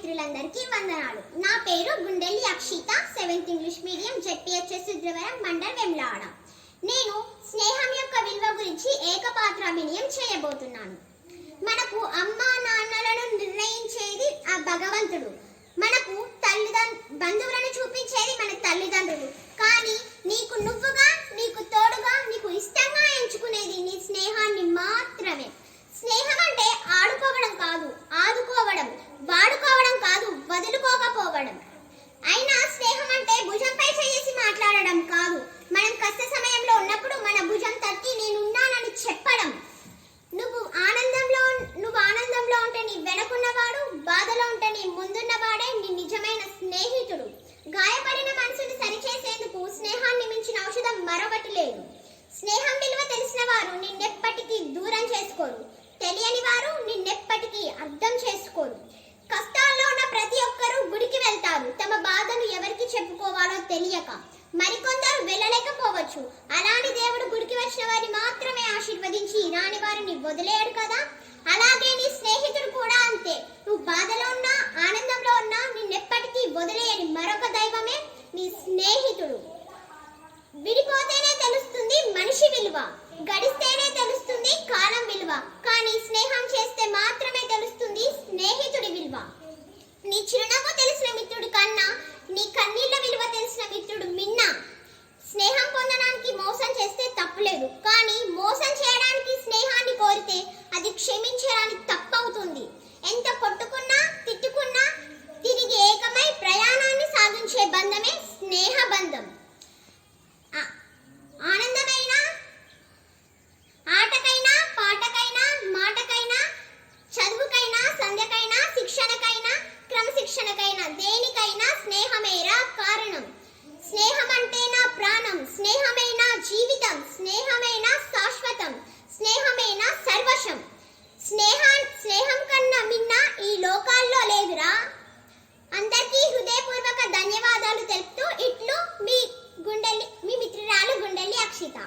మిత్రులందరికీ వందనాలు. నా పేరు Gundelli Akshitha, 7th English medium ZPHS Rudravaram mandal Vemlada. నేను స్నేహం యొక్క విలువ గురించి ఏకపాత్రాభినయం చేయబోతున్నాను. మనకు అమ్మా నాన్నలను నిర్ణయించేది ఆ భగవంతుడు. మనకు బంధువులను చూపించేది మన తల్లిదండ్రులు. కానీ నీకు నువ్వుగా, నీకు తోడుగా, నీకు ఇష్టంగా ఎంచుకునేది నీ స్నేహాన్ని మాత్రమే. స్నేహం అంటే ఆడుకోవడం కాదు, ఆదుకోవడం, వాడుకోవడం కాదు, వదులుకోకపోవడం. అయినా స్నేహం అంటే భుజంపై చేసి మాట్లాడడం కాదు, మనం కష్ట సమయంలో ఉన్నప్పుడు మన భుజం తట్టి నేనున్నానని చెప్పడం. నువ్వు ఆనందంలో ఉంటే నీ వెనకున్నవాడు, బాధలో ఉంటే నీ ముందున్నవాడే నీ నిజమైన స్నేహితుడు. గాయపడిన మనసును సరిచేసేందుకు స్నేహాన్ని మించిన ఔషధం మరొకటి లేదు. స్నేహం విలువ తెలిసిన వారు నిన్నెప్పటికీ దూరం చేసుకోరు, తెలియని వారు నిన్నెప్పటికీ అర్థం చేసుకోరు. కష్టాల్లో ఉన్న ప్రతి ఒక్కరూ గుడికి వెళ్తారు, తమ బాధను ఎవరికి చెప్పుకోవాలో తెలియక. మరికొందరు వెళ్ళలేకపోవచ్చు. అలాని దేవుడు గుడికి వచ్చిన వారిని మాత్రమే ఆశీర్వదించి రాని వారిని వదిలేయడు కదా. అలాగే నీ స్నేహితుడు కూడా అంతే. నువ్వు బాధలో ఉన్నా, ఆనందంలో ఉన్నా నిన్నెప్పటికీ వదిలేయని మరొక దైవమే నీ స్నేహితుడు. విడిపోతేనే తెలుస్తుంది మనిషి విలువ, గడిస్తేనే తెలుస్తుంది కాలం విలువ. కానీ స్నేహం చేస్తే మాత్రమే తెలుస్తుంది స్నేహితుడి విలువ. నీ చిరునవ్వు తెలిసిన మిత్రుడి కన్నా నీ కన్నీళ్ల విలువ తెలిసిన మిత్రుడు మిన్న. స్నేహం పొందడానికి మోసం చేస్తే తప్పులేదు, కానీ మోసం చేయడానికి స్నేహాన్ని కోరితే అది క్షమించడానికి తప్పవుతుంది. ఎంత కొట్టుకున్నా, తిట్టుకున్నా తిరిగి ఏకమై ప్రయాణాన్ని సాగించే బంధమే స్నేహ బంధం. ఆనందమైన ఆటకైనా, పాటకైనా, మాటకైనా, చదువుకైనా, సంధ్యకైనా, శిక్షణకైనా, క్రమశిక్షణకైనా, దేనికైనా స్నేహమేరా కారణం. స్నేహం అంటే నా ప్రాణం, స్నేహమే నా జీవితం, స్నేహమే నా శాశ్వతం, స్నేహమే నా సర్వస్వం. స్నేహం కన్నా మిన్న ఈ లోకాల్లో లేదురా. అందరికీ హృదయపూర్వక ధన్యవాదాలు తెలుపుతూ ఇట్లు మీ మిత్రురాలు గుండెల్లి అక్షిత.